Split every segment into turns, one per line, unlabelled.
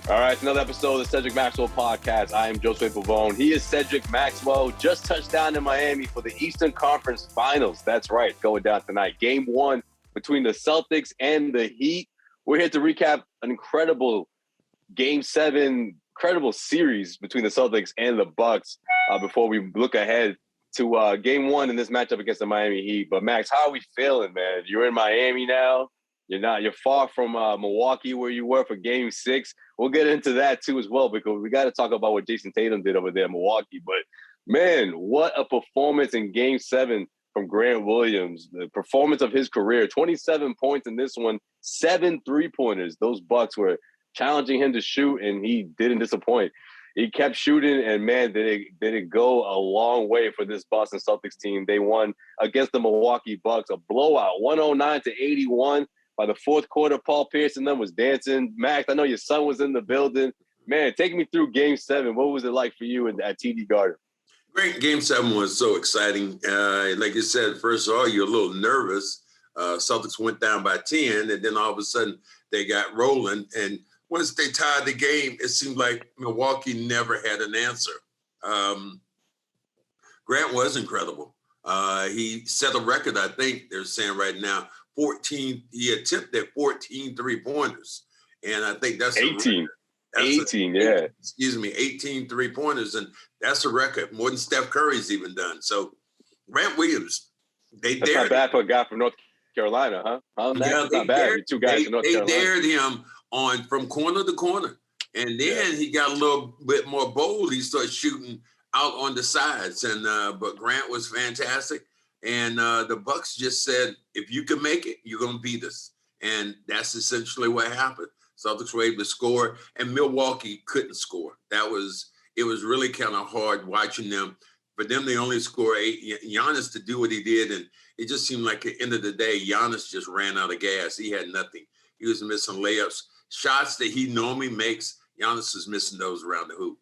All right, another episode of the Cedric Maxwell podcast. I am Josue Pavon. He is Cedric Maxwell. Just touched down in Miami for the Eastern Conference Finals. That's right, going down tonight. Game 1 between the Celtics and the Heat. We're here to recap an incredible Game 7, incredible series between the Celtics and the Bucks before we look ahead to Game 1 in this matchup against the Miami Heat. But Max, how are we feeling, man? You're in Miami now. You're far from Milwaukee where you were for Game 6. We'll get into that too as well, because we got to talk about what Jayson Tatum did over there in Milwaukee. But man, what a performance in Game 7 from Grant Williams. The performance of his career, 27 points in this one, 7 3-pointers. Those Bucks were challenging him to shoot, and he didn't disappoint. He kept shooting, and man, did it go a long way for this Boston Celtics team. They won against the Milwaukee Bucks, a blowout, 109-81. By the fourth quarter, Paul Pierce and them was dancing. Max, I know your son was in the building. Man, take me through Game 7. What was it like for you at TD Garden?
Great. Game 7 was so exciting. Like you said, first of all, you're a little nervous. Celtics went down by 10, and then all of a sudden they got rolling. And once they tied the game, it seemed like Milwaukee never had an answer. Grant was incredible. He set a record, I think they're saying right now, 14. He attempted 14 3-pointers, and I think that's
18. 18, yeah.
18 3-pointers, and that's a record, more than Steph Curry's even done. So, Grant Williams,
that's not bad for a guy from North Carolina, huh?
Yeah,
that's not bad. Two guys from North Carolina.
They dared him on from corner to corner, and then he got a little bit more bold. He started shooting out on the sides, and but Grant was fantastic. And the Bucks just said, if you can make it, you're going to beat us. And that's essentially what happened. Celtics were able to score, and Milwaukee couldn't score. It was really kind of hard watching them. For them, they only score 8. Giannis to do what he did, and it just seemed like at the end of the day, Giannis just ran out of gas. He had nothing. He was missing layups. Shots that he normally makes, Giannis is missing those around the hoop.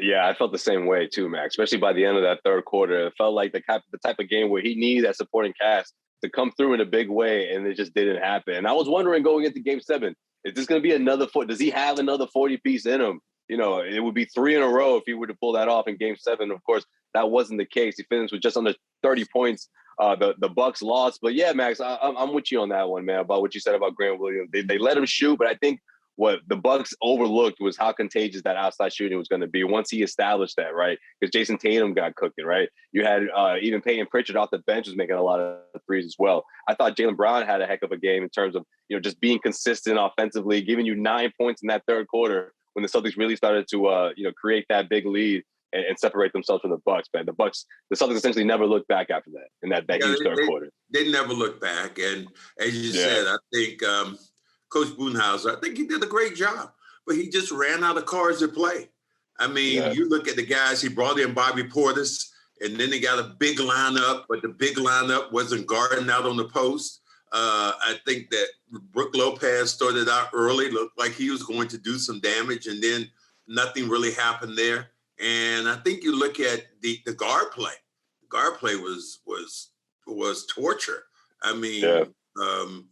Yeah, I felt the same way too, Max, especially by the end of that third quarter. It felt like the type of game where he needed that supporting cast to come through in a big way, and it just didn't happen. And I was wondering going into Game 7, is this going to be another does he have another 40-piece in him? You know, it would be 3 in a row if he were to pull that off in Game 7. Of course, that wasn't the case. He finished with just under 30 points. The Bucks lost. But yeah, Max, I'm with you on that one, man, about what you said about Grant Williams. They let him shoot, but I think what the Bucks overlooked was how contagious that outside shooting was going to be once he established that, right? Because Jayson Tatum got cooking, right? You had even Peyton Pritchard off the bench was making a lot of threes as well. I thought Jaylen Brown had a heck of a game in terms of, just being consistent offensively, giving you 9 points in that third quarter when the Celtics really started to, create that big lead and separate themselves from the Bucks, man. The Celtics essentially never looked back after that in that huge third quarter.
They never looked back. And as you said, I think Coach Budenholzer, I think he did a great job, but he just ran out of cards to play. I mean, you look at the guys, he brought in Bobby Portis, and then they got a big lineup, but the big lineup wasn't guarding out on the post. I think that Brook Lopez started out early, looked like he was going to do some damage, and then nothing really happened there. And I think you look at the guard play. The guard play was torture. I mean,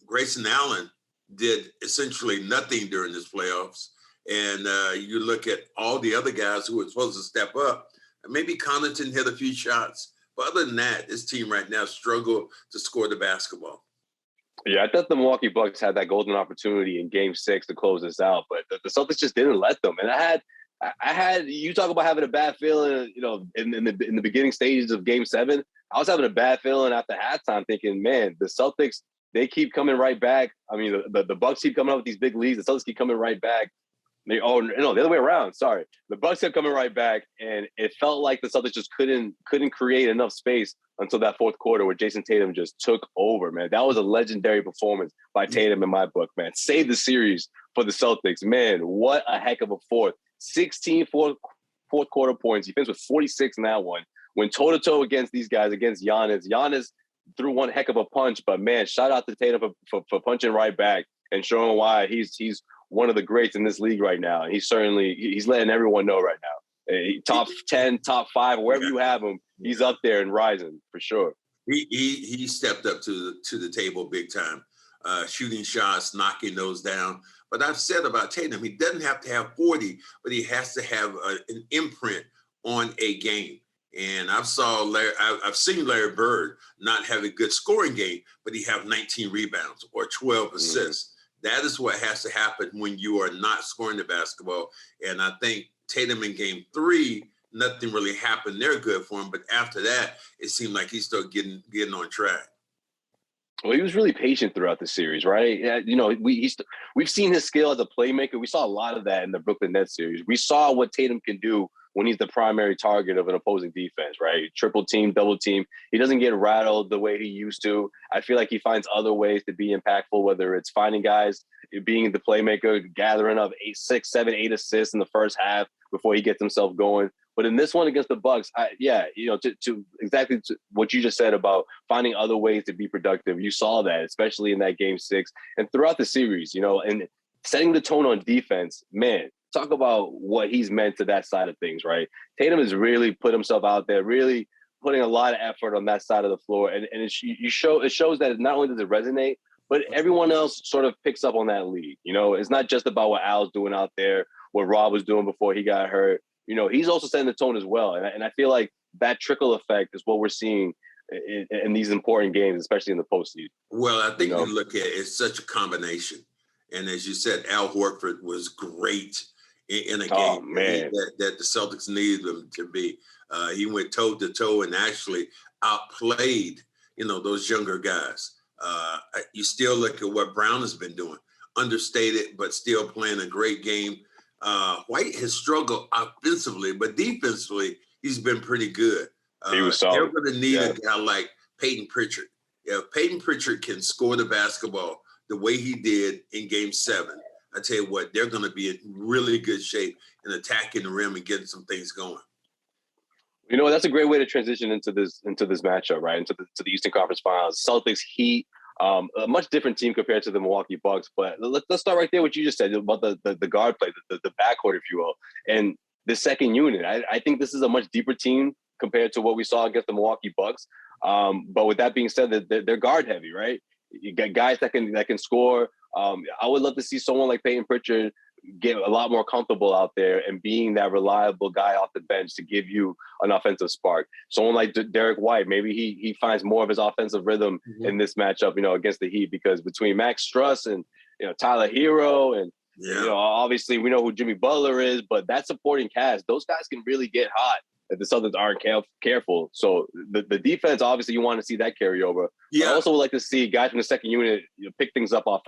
Grayson Allen did essentially nothing during this playoffs. And you look at all the other guys who were supposed to step up. Maybe Connaughton hit a few shots. But other than that, this team right now struggled to score the basketball.
Yeah, I thought the Milwaukee Bucks had that golden opportunity in Game 6 to close this out. But the Celtics just didn't let them. And I had you talk about having a bad feeling, in the beginning stages of Game 7. I was having a bad feeling after halftime thinking, man, the Celtics, they keep coming right back. I mean, the Bucks keep coming up with these big leads. The Celtics keep coming right back. The other way around. Sorry. The Bucks kept coming right back, and it felt like the Celtics just couldn't create enough space until that fourth quarter where Jayson Tatum just took over, man. That was a legendary performance by Tatum in my book, man. Saved the series for the Celtics. Man, what a heck of a fourth. 16 fourth quarter points. He finished with 46 in that one. Went toe-to-toe against these guys, against Giannis. Giannis threw one heck of a punch, but man, shout out to Tatum for punching right back and showing why he's one of the greats in this league right now. And he's letting everyone know right now. Top 10, top 5, wherever you have him, he's up there and rising for sure.
He stepped up to the table big time. shooting shots, knocking those down. But I've said about Tatum, he doesn't have to have 40, but he has to have an imprint on a game. And I've seen Larry Bird not have a good scoring game, but he have 19 rebounds or 12 assists. That is what has to happen when you are not scoring the basketball. And I think Tatum in game 3, nothing really happened there good for him. But after that, it seemed like he started getting on track.
Well, he was really patient throughout the series, right? You know, we've seen his skill as a playmaker. We saw a lot of that in the Brooklyn Nets series. We saw what Tatum can do when he's the primary target of an opposing defense, right? Triple team, double team. He doesn't get rattled the way he used to. I feel like he finds other ways to be impactful, whether it's finding guys, being the playmaker, gathering up 8, 6, 7, 8 assists in the first half before he gets himself going. But in this one against the Bucks, to exactly what you just said about finding other ways to be productive, you saw that, especially in that game 6 and throughout the series, and setting the tone on defense, man, talk about what he's meant to that side of things, right? Tatum has really put himself out there, really putting a lot of effort on that side of the floor. And it shows that not only does it resonate, but everyone else sort of picks up on that lead. It's not just about what Al's doing out there, what Rob was doing before he got hurt. He's also setting the tone as well. And I feel like that trickle effect is what we're seeing in these important games, especially in the postseason.
Well, I think you look at it's such a combination. And as you said, Al Horford was great in a game that the Celtics needed him to be. He went toe-to-toe and actually outplayed, those younger guys. You still look at what Brown has been doing. Understated, but still playing a great game. White has struggled offensively, but defensively, he's been pretty good.
He was solid.
They're going to need a guy like Peyton Pritchard. If Peyton Pritchard can score the basketball the way he did in Game 7, I tell you what, they're going to be in really good shape in attacking the rim and getting some things going.
That's a great way to transition into this matchup, right? Into the Eastern Conference Finals. Celtics Heat. A much different team compared to the Milwaukee Bucks, but let's start right there. What you just said about the guard play, the backcourt, if you will, and the second unit. I think this is a much deeper team compared to what we saw against the Milwaukee Bucks. But with that being said, they're guard heavy, right? You got guys that can score. I would love to see someone like Peyton Pritchard get a lot more comfortable out there and being that reliable guy off the bench to give you an offensive spark. Someone like Derek White, maybe he finds more of his offensive rhythm in this matchup, against the Heat, because between Max Struss and, Tyler Hero and, obviously we know who Jimmy Butler is, but that supporting cast, those guys can really get hot if the Celtics aren't careful. So the defense, obviously you want to see that carry over. Yeah. I also would like to see guys from the second unit pick things up on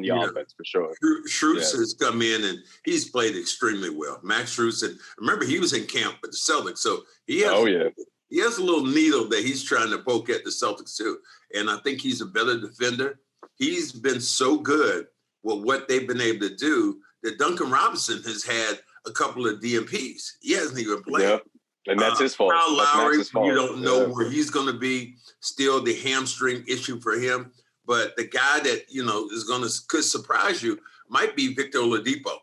the offense for sure.
Strus has come in and he's played extremely well. Max Strus, and remember he was in camp with the Celtics, so he has a little needle that he's trying to poke at the Celtics too. And I think he's a better defender. He's been so good with what they've been able to do that Duncan Robinson has had a couple of DMPs. He hasn't even played.
Yep. And that's his fault.
Kyle Lowry, you don't know where he's going to be. Still the hamstring issue for him. But the guy that, could surprise you might be Victor Oladipo.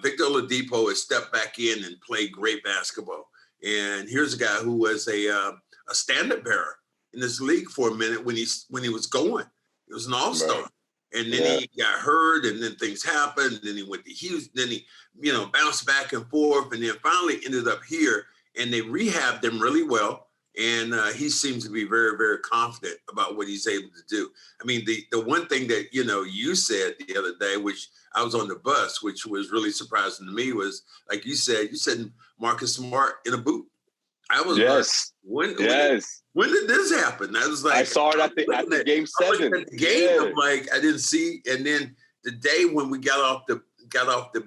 Victor Oladipo has stepped back in and played great basketball. And here's a guy who was a standard bearer in this league for a minute when he was going. He was an all-star. Right. And then he got hurt, and then things happened. Then he went to Houston. Then he, bounced back and forth, and then finally ended up here. And they rehabbed him really well. And he seems to be very, very confident about what he's able to do. I mean, the one thing that, you said the other day, which I was on the bus, which was really surprising to me, was, like you said Marcus Smart in a boot. I was like, when did this happen? I was like,
I saw it at the game 7.
At the game, I'm like, I didn't see. And then the day when we got off the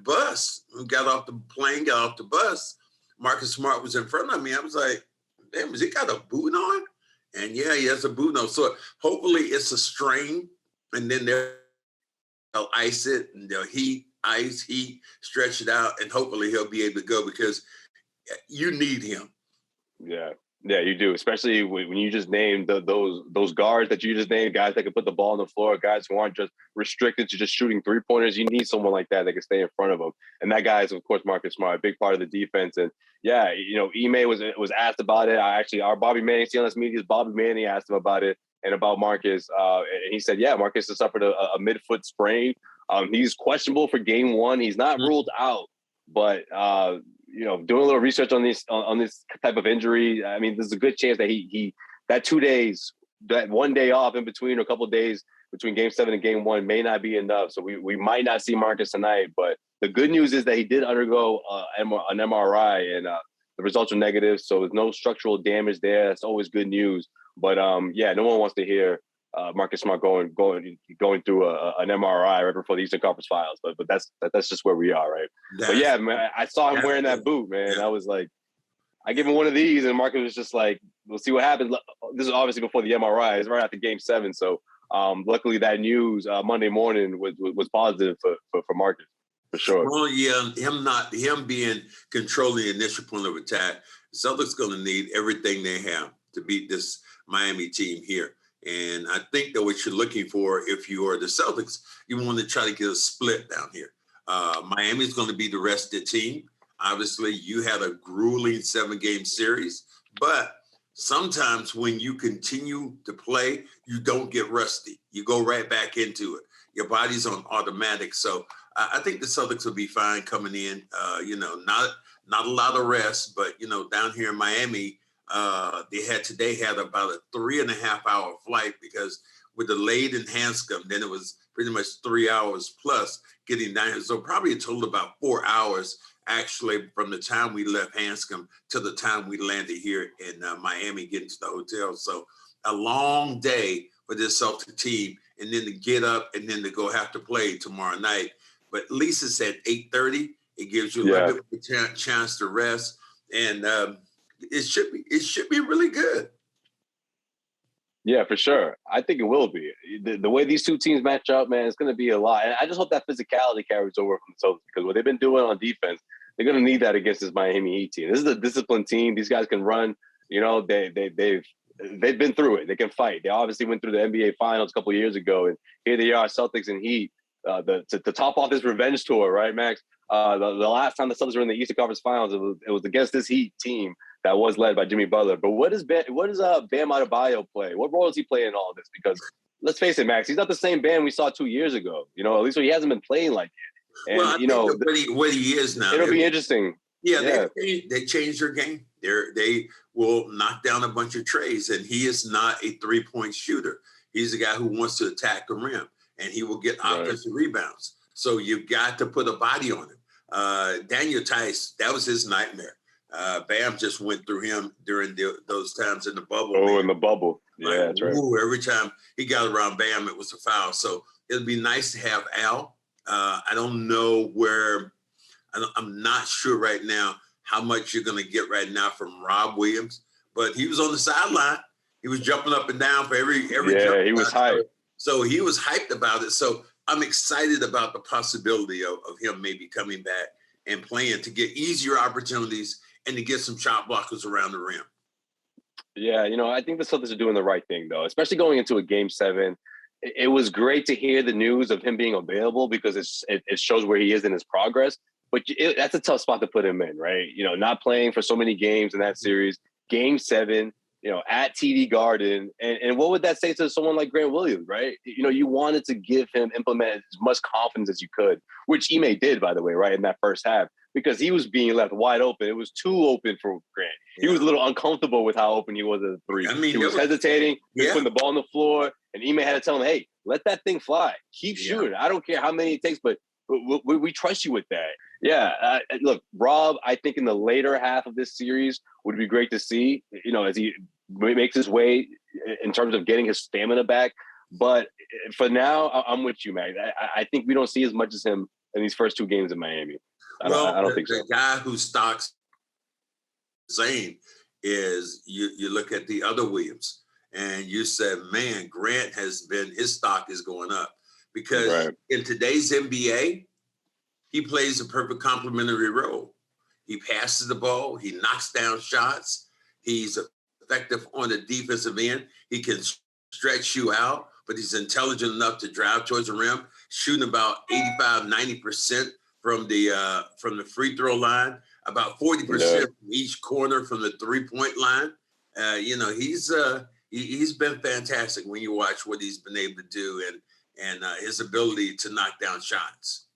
bus, we got off the plane, got off the bus, Marcus Smart was in front of me. I was like, damn, has he got a boot on? And he has a boot on. So hopefully it's a strain, and then they'll ice it, and they'll heat, stretch it out, and hopefully he'll be able to go because you need him.
Yeah, you do, especially when you just named those guards that you just named, guys that can put the ball on the floor, guys who aren't just restricted to just shooting three-pointers. You need someone like that can stay in front of them. And that guy is, of course, Marcus Smart, a big part of the defense. And, Ime was asked about it. Our Bobby Manning, CLNS Media's Bobby Manning asked him about it. and about Marcus. And he said, yeah, Marcus has suffered a midfoot sprain. He's questionable for game 1. He's not ruled out, but doing a little research on this type of injury, I mean, there's a good chance that he that 2 days, that 1 day off in between, or a couple of days between game 7 and game 1 may not be enough. So we might not see Marcus tonight, but the good news is that he did undergo an MRI, and the results are negative. So there's no structural damage there. That's always good news. But no one wants to hear Marcus Smart going through an MRI right before the Eastern Conference Finals. But that's just where we are, right? But yeah, man, I saw him wearing that boot, man. I was like, I give him one of these, and Marcus was just like, we'll see what happens. This is obviously before the MRI. It's right after game 7. So luckily that news Monday morning was positive for Marcus, for sure.
Well, yeah, him being controlling the initial point of attack, the Celtics going to need everything they have to beat this Miami team here. And I think that what you're looking for, if you are the Celtics, you want to try to get a split down here. Miami's going to be the rest of the team. Obviously, you had a grueling 7-game series, but sometimes when you continue to play, you don't get rusty. You go right back into it. Your body's on automatic. So I think the Celtics will be fine coming in. Not a lot of rest, but, down here in Miami, they had about a 3.5-hour flight, because with the delayed in Hanscom, then it was pretty much 3 hours plus getting down here. So probably a total about 4 hours actually from the time we left Hanscom to the time we landed here in Miami, getting to the hotel. So a long day for this Celtic team, and then to get up and then to go have to play tomorrow night. But at least it's at 8:30. It gives you a little bit of a chance to rest, and it should be really good.
Yeah, for sure. I think it will be. The way these two teams match up, man, it's going to be a lot. And I just hope that physicality carries over from the Celtics, because what they've been doing on defense, they're going to need that against this Miami Heat team. This is a disciplined team. These guys can run. They've been through it. They can fight. They obviously went through the NBA Finals a couple of years ago, and here they are, Celtics and Heat, to top off this revenge tour, right, Max? The last time the Celtics were in the Eastern Conference Finals, it was against this Heat team that was led by Jimmy Butler. But what does Bam Adebayo play? What role does he play in all of this? Because let's face it, Max, he's not the same Bam we saw 2 years ago. At least he hasn't been playing like it. And,
well, I think what he is now.
It'll be interesting.
Yeah, they changed their game. They will knock down a bunch of treys, and he is not a 3-point shooter. He's a guy who wants to attack the rim, and he will get offensive rebounds. So you've got to put a body on him. Daniel Tice, that was his nightmare. Bam just went through him during those times in the bubble.
Oh, in the bubble. Yeah, that's right.
Every time he got around Bam, it was a foul. So it'll be nice to have Al. I don't know where – I'm not sure right now how much you're going to get right now from Rob Williams. But he was on the sideline. He was jumping up and down for every jump.
Yeah, he was hyped.
So he was hyped about it. So I'm excited about the possibility of him maybe coming back and playing to get easier opportunities and to get some shot blockers around the rim.
Yeah, I think the Celtics are doing the right thing, though, especially going into a Game 7. It was great to hear the news of him being available, because it shows where he is in his progress. But that's a tough spot to put him in, right? Not playing for so many games in that series. Game 7, at TD Garden. And what would that say to someone like Grant Williams, right? You wanted to give him, implement as much confidence as you could, which Ime did, by the way, right, in that first half, because he was being left wide open. It was too open for Grant. He was a little uncomfortable with how open he was at the 3. I mean, he was hesitating. He was putting the ball on the floor, and Ime had to tell him, hey, let that thing fly. Keep shooting. I don't care how many it takes, but we trust you with that. Yeah. Look, Rob, I think in the later half of this series would be great to see, as he makes his way in terms of getting his stamina back. But for now, I'm with you, man. I think we don't see as much as him in these first 2 games in Miami. I don't think so.
The guy who stocks same is you look at the other Williams and you said, man, Grant his stock is going up, because in today's NBA, he plays a perfect complementary role. He passes the ball. He knocks down shots. He's effective on the defensive end. He can stretch you out, but he's intelligent enough to drive towards the rim, shooting about 85, 90% from the free throw line, about 40% from each corner from the 3-point line. he's been fantastic when you watch what he's been able to do and his ability to knock down shots.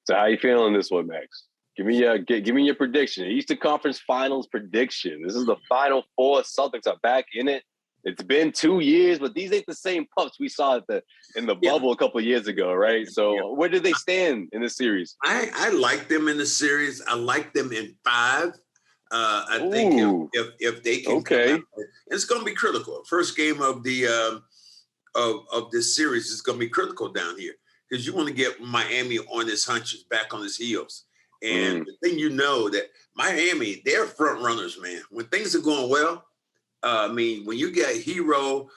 So how you feeling this one, Max? Give me your prediction. Eastern Conference Finals prediction. This is the Final Four. Celtics are back in it. It's been 2 years, but these ain't the same pups we saw in the bubble a couple of years ago, right? So where do they stand in this series?
I like them in the series. I like them in 5. I think if they can come out, it's going to be critical. First game of the of this series is going to be critical down here because you want to get Miami on his hunches, back on his heels. And the thing that Miami, they're front runners, man. When things are going well, when you get Hero,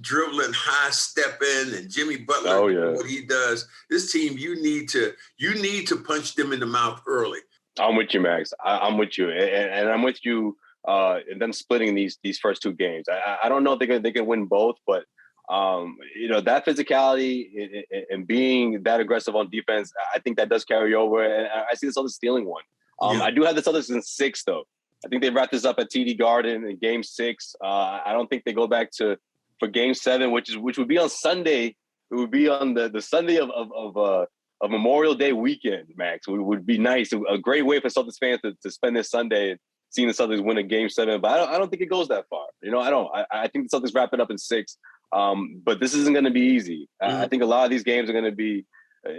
dribbling, high stepping, and Jimmy Butler doing what he does, this team you need to punch them in the mouth early.
I'm with you, Max. I'm with you, and I'm with you. And them splitting these first 2 games. I don't know if they can win both, but that physicality and being that aggressive on defense, I think that does carry over. And I see this other stealing one. I do have this others in 6 though. I think they wrapped this up at TD Garden in Game 6. I don't think they go back for Game 7, which would be on Sunday. It would be on the Sunday of Memorial Day weekend, Max. It would be nice. A great way for Celtics fans to spend this Sunday seeing the Celtics win a Game 7. But I don't think it goes that far. I don't. I think the Celtics wrap it up in 6. But this isn't going to be easy. I think a lot of these games are going to be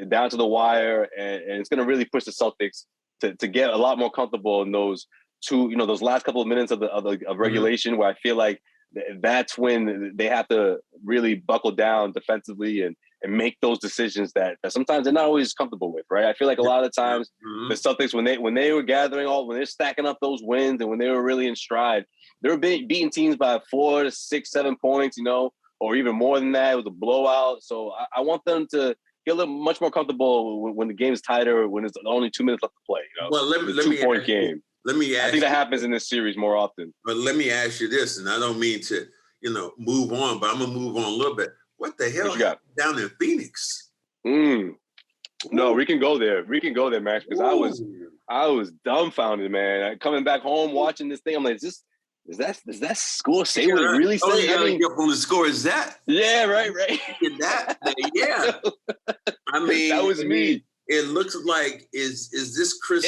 down to the wire, and it's going to really push the Celtics to get a lot more comfortable in those those last couple of minutes of regulation, where I feel like that's when they have to really buckle down defensively and make those decisions that sometimes they're not always comfortable with, right? I feel like a lot of the times the Celtics, when they were gathering when they're stacking up those wins and when they were really in stride, they were beating teams by 4 to 6, 7 points, or even more than that. It was a blowout. So I want them to get a little much more comfortable when the game's tighter, when it's only 2 minutes left to play.
Well, let me
2-point game.
I
think that happens in this series more often.
But let me ask you this, and I don't mean to, move on, but I'm gonna move on a little bit. What the hell happened down in Phoenix?
No, we can go there. Max, because I was dumbfounded, man. Coming back home, watching this thing, I'm like, does that score say what it really says?
From the score is that?
Yeah, right.
Yeah.
That was me.
It looks like is this Chris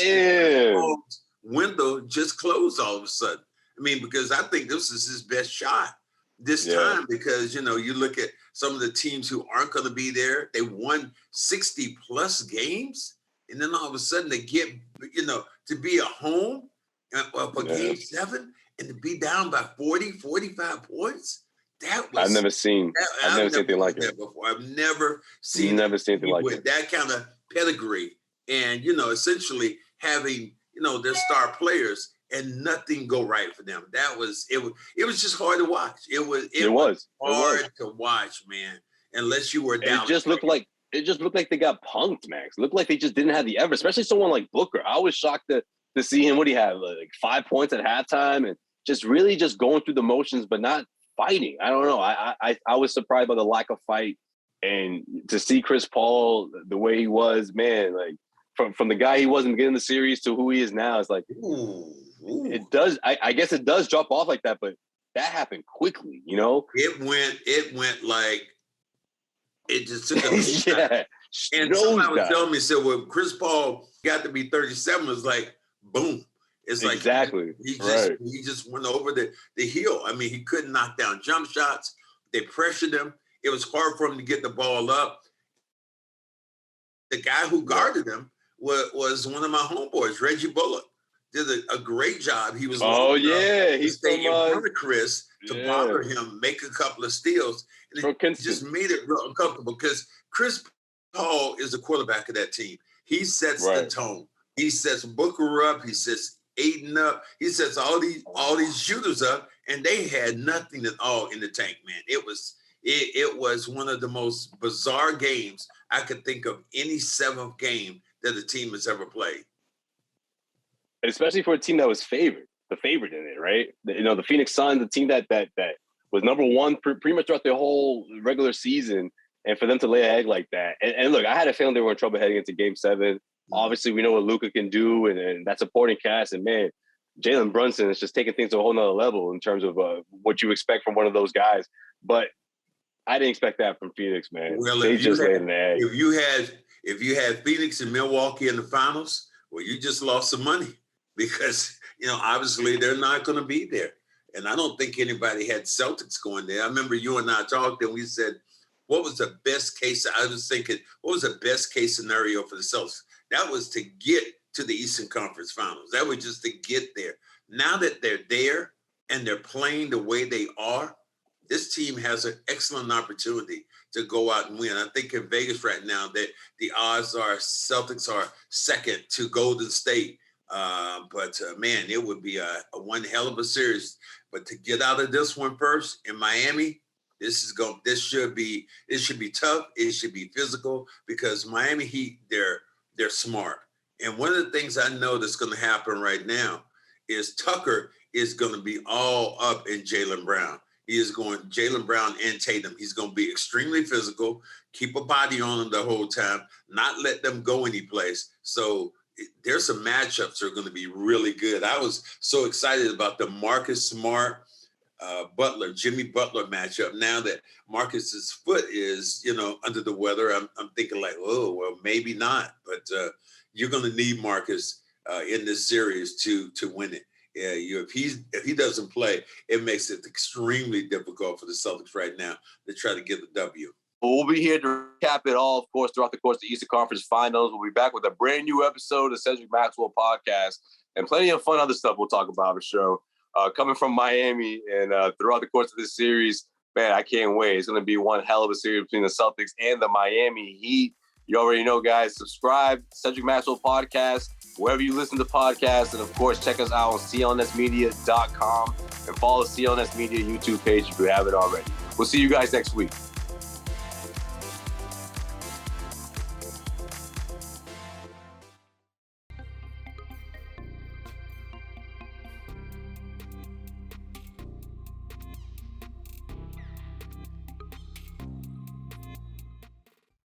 Paul's window just closed all of a sudden? Because I think this is his best shot this time because, you look at some of the teams who aren't going to be there. They won 60 plus games. And then all of a sudden they get, to be at home for Game 7 and to be down by 40, 45 points.
I've never seen anything like it
before. I've never seen anything like with that kind of pedigree and, essentially having, their star players and nothing go right for them. It was just hard to watch. It was hard to watch, man, unless you were down.
It just looked like they got punked, Max. It looked like they just didn't have the effort, especially someone like Booker. I was shocked to see him. What do you have, like 5 points at halftime and just really just going through the motions, but not fighting. I don't know. I was surprised by the lack of fight, and to see Chris Paul the way he was, man, like from the guy he was in the beginning of the series to who he is now, it's like it does. I guess it does drop off like that, but that happened quickly.
It went like it just took a And somebody was telling me, said, well, Chris Paul got to be 37. It was like, boom. It's like
exactly.
He just went over the hill. He couldn't knock down jump shots. They pressured him. It was hard for him to get the ball up. The guy who guarded him was one of my homeboys, Reggie Bullock. Did a great job. He was
he's
staying in front of Chris to bother him, make a couple of steals, and it just made it real uncomfortable because Chris Paul is the quarterback of that team. He sets the tone. He sets Booker up. He sets Aiden up. He sets all these shooters up, and they had nothing at all in the tank, man. It was one of the most bizarre games I could think of any seventh game that a team has ever played.
Especially for a team that was the favorite in it, right? The Phoenix Suns, the team that was number one pretty much throughout the whole regular season, and for them to lay an egg like that. And look, I had a feeling they were in trouble heading into Game 7. Obviously, we know what Luka can do, and that supporting cast. And man, Jalen Brunson is just taking things to a whole nother level in terms of what you expect from one of those guys. But I didn't expect that from Phoenix, man.
Well,
they just laid an egg.
If you had Phoenix and Milwaukee in the finals, well, you just lost some money because, obviously they're not going to be there. And I don't think anybody had Celtics going there. I remember you and I talked and we said, what was the best case? I was thinking, what was the best case scenario for the Celtics? That was to get to the Eastern Conference Finals. That was just to get there. Now that they're there and they're playing the way they are, this team has an excellent opportunity to go out and win. I think in Vegas right now that the odds are Celtics are second to Golden State. But man, it would be a one hell of a series. But to get out of this one first in Miami, it should be tough. It should be physical because Miami Heat, they're smart. And one of the things I know that's going to happen right now is Tucker is going to be all up in Jaylen Brown. Jaylen Brown and Tatum. He's going to be extremely physical, keep a body on them the whole time, not let them go any place. So there's some matchups that are going to be really good. I was so excited about the Marcus Smart, Jimmy Butler matchup. Now that Marcus's foot is, under the weather, I'm thinking like, oh, well, maybe not. But you're going to need Marcus in this series to win it. Yeah, if he doesn't play, it makes it extremely difficult for the Celtics right now to try to get the W.
Well, we'll be here to recap it all, of course, throughout the course of the Eastern Conference Finals. We'll be back with a brand new episode of Cedric Maxwell Podcast and plenty of fun other stuff we'll talk about on the show. Coming from Miami and throughout the course of this series, man, I can't wait. It's going to be one hell of a series between the Celtics and the Miami Heat. You already know, guys. Subscribe, Cedric Maxwell Podcast, wherever you listen to podcasts. And, of course, check us out on CLNSmedia.com and follow CLNS Media YouTube page if you haven't already. We'll see you guys next week.